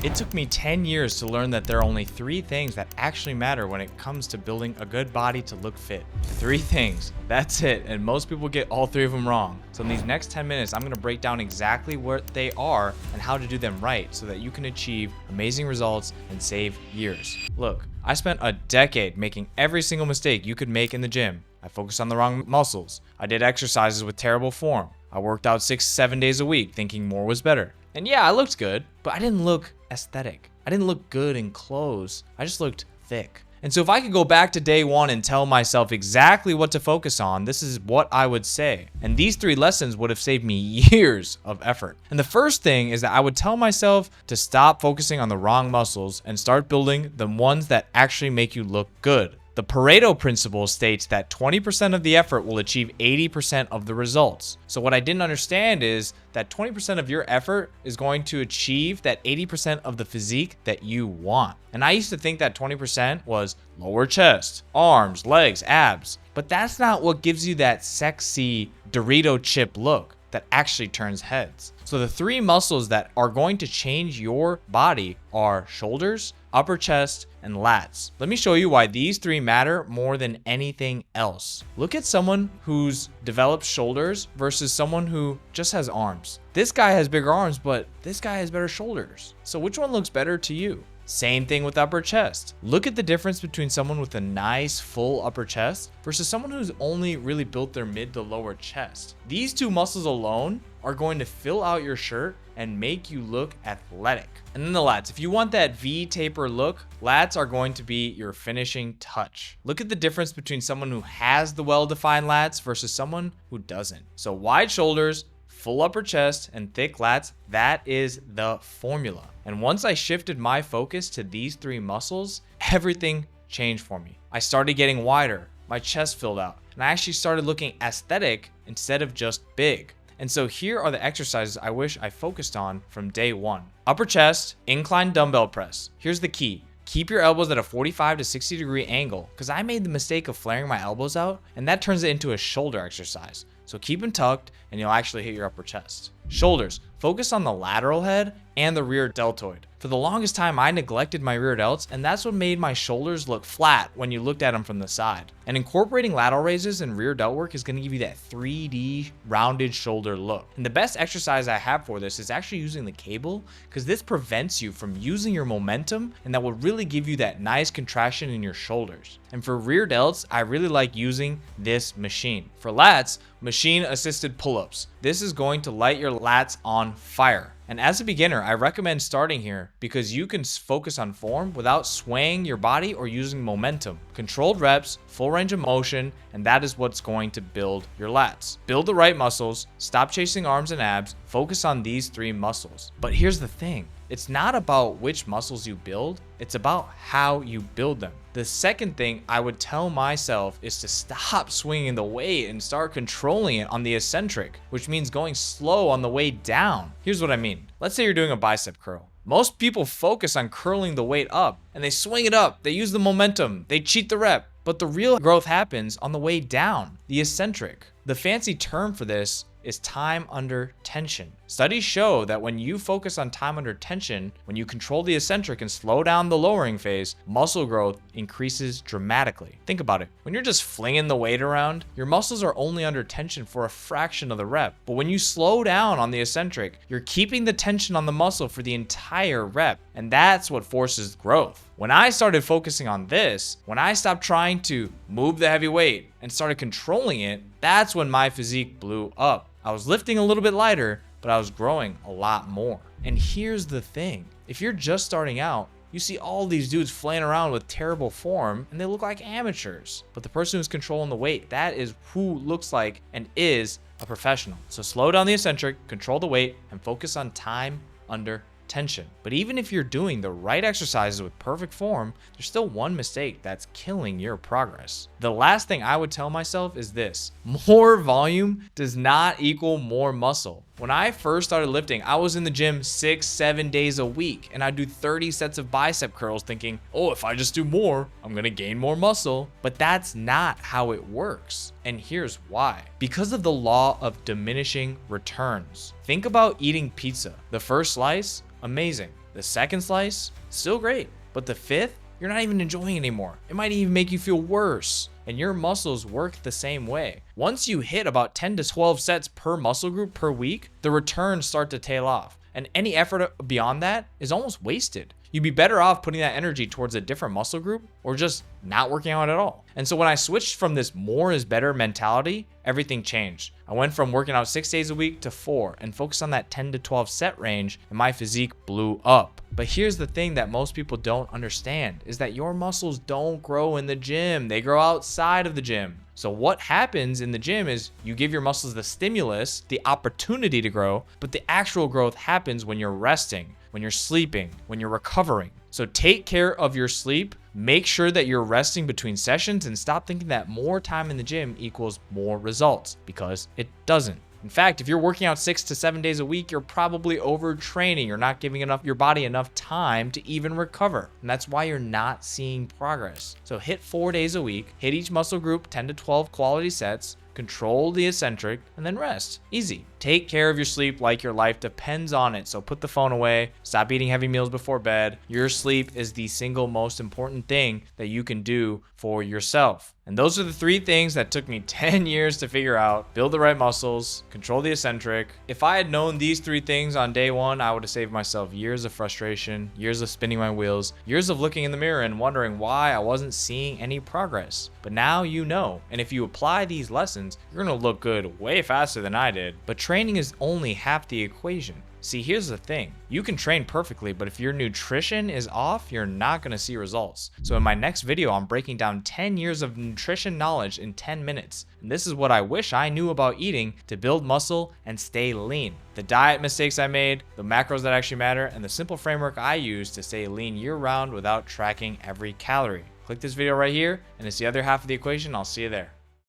It took me 10 years to learn that there are only 3 things that actually matter when it comes to building a good body to look fit. 3 things. That's it, and most people get all 3 of them wrong. So in these next 10 minutes, I'm going to break down exactly what they are and how to do them right so that you can achieve amazing results and save years. Look, I spent a decade making every single mistake you could make in the gym. I focused on the wrong muscles. I did exercises with terrible form. I worked out 6-7 days a week thinking more was better. And yeah, I looked good, but I didn't look aesthetic. I didn't look good in clothes. I just looked thick. And so if I could go back to day 1 and tell myself exactly what to focus on, this is what I would say. And these 3 lessons would have saved me years of effort. And the first thing is that I would tell myself to stop focusing on the wrong muscles and start building the ones that actually make you look good. The Pareto principle states that 20% of the effort will achieve 80% of the results. So what I didn't understand is that 20% of your effort is going to achieve that 80% of the physique that you want. And I used to think that 20% was lower chest, arms, legs, abs. But that's not what gives you that sexy Dorito chip look that actually turns heads. So the 3 muscles that are going to change your body are shoulders, upper chest, and lats. Let me show you why these 3 matter more than anything else. Look at someone who's developed shoulders versus someone who just has arms. This guy has bigger arms, but this guy has better shoulders. So which one looks better to you? Same thing with upper chest. Look at the difference between someone with a nice full upper chest versus someone who's only really built their mid to lower chest. These 2 muscles alone are going to fill out your shirt and make you look athletic. And then the lats. If you want that V taper look, lats are going to be your finishing touch. Look at the difference between someone who has the well-defined lats versus someone who doesn't. So wide shoulders, full upper chest, and thick lats, that is the formula. And once I shifted my focus to these 3 muscles, everything changed for me. I started getting wider, my chest filled out, and I actually started looking aesthetic instead of just big. And so here are the exercises I wish I focused on from day 1. Upper chest, incline dumbbell press. Here's the key. Keep your elbows at a 45 to 60 degree angle, because I made the mistake of flaring my elbows out, and that turns it into a shoulder exercise. So keep them tucked and you'll actually hit your upper chest. Shoulders, focus on the lateral head and the rear deltoid. For the longest time, I neglected my rear delts, and that's what made my shoulders look flat when you looked at them from the side. And incorporating lateral raises and rear delt work is going to give you that 3D rounded shoulder look. And the best exercise I have for this is actually using the cable, because this prevents you from using your momentum, and that will really give you that nice contraction in your shoulders. And for rear delts, I really like using this machine. For lats, machine assisted pull-ups. This is going to light your lats on fire. And as a beginner, I recommend starting here because you can focus on form without swaying your body or using momentum. Controlled reps, full range of motion, and that is what's going to build your lats. Build the right muscles, stop chasing arms and abs, focus on these 3 muscles. But here's the thing. It's not about which muscles you build, it's about how you build them. The second thing I would tell myself is to stop swinging the weight and start controlling it on the eccentric, which means going slow on the way down. Here's what I mean. Let's say you're doing a bicep curl. Most people focus on curling the weight up and they swing it up, they use the momentum, they cheat the rep, but the real growth happens on the way down, the eccentric. The fancy term for this is time under tension. Studies show that when you focus on time under tension, when you control the eccentric and slow down the lowering phase, muscle growth increases dramatically. Think about it. When you're just flinging the weight around, your muscles are only under tension for a fraction of the rep. But when you slow down on the eccentric, you're keeping the tension on the muscle for the entire rep. And that's what forces growth. When I started focusing on this, when I stopped trying to move the heavy weight and started controlling it, that's when my physique blew up. I was lifting a little bit lighter, but I was growing a lot more. And here's the thing. If you're just starting out, you see all these dudes flaying around with terrible form and they look like amateurs. But the person who's controlling the weight, that is who looks like and is a professional. So slow down the eccentric, control the weight, and focus on time under tension. But even if you're doing the right exercises with perfect form, there's still one mistake that's killing your progress. The last thing I would tell myself is this: more volume does not equal more muscle. When I first started lifting, I was in the gym 6-7 days a week, and I'd do 30 sets of bicep curls thinking, oh, if I just do more, I'm gonna gain more muscle. But that's not how it works. And here's why. Because of the law of diminishing returns. Think about eating pizza. The first slice, amazing. The The second slice, still great. But the fifth, you're not even enjoying it anymore. It might even make you feel worse. And your muscles work the same way. Once you hit about 10 to 12 sets per muscle group per week, the returns start to tail off. And any effort beyond that is almost wasted. You'd be better off putting that energy towards a different muscle group or just not working out at all. And so when I switched from this more is better mentality, everything changed. I went from working out 6 days a week to 4 and focused on that 10 to 12 set range, and my physique blew up. But here's the thing that most people don't understand is that your muscles don't grow in the gym. They grow outside of the gym. So what happens in the gym is you give your muscles the stimulus, the opportunity to grow, but the actual growth happens when you're resting, when you're sleeping, when you're recovering. So take care of your sleep, make sure that you're resting between sessions, and stop thinking that more time in the gym equals more results, because it doesn't. In fact, if you're working out 6 to 7 days a week, you're probably overtraining. You're not giving your body enough time to even recover. And that's why you're not seeing progress. So hit 4 days a week, hit each muscle group 10 to 12 quality sets, control the eccentric, and then rest. Easy. Take care of your sleep like your life depends on it. So put the phone away, stop eating heavy meals before bed. Your sleep is the single most important thing that you can do for yourself. And those are the 3 things that took me 10 years to figure out. Build the right muscles, control the eccentric. If I had known these 3 things on day 1, I would have saved myself years of frustration, years of spinning my wheels, years of looking in the mirror and wondering why I wasn't seeing any progress. But now you know. And if you apply these lessons, you're gonna look good way faster than I did. But training is only half the equation. See, here's the thing. You can train perfectly, but if your nutrition is off, you're not going to see results. So in my next video, I'm breaking down 10 years of nutrition knowledge in 10 minutes. And this is what I wish I knew about eating to build muscle and stay lean. The diet mistakes I made, the macros that actually matter, and the simple framework I use to stay lean year-round without tracking every calorie. Click this video right here, and it's the other half of the equation. I'll see you there.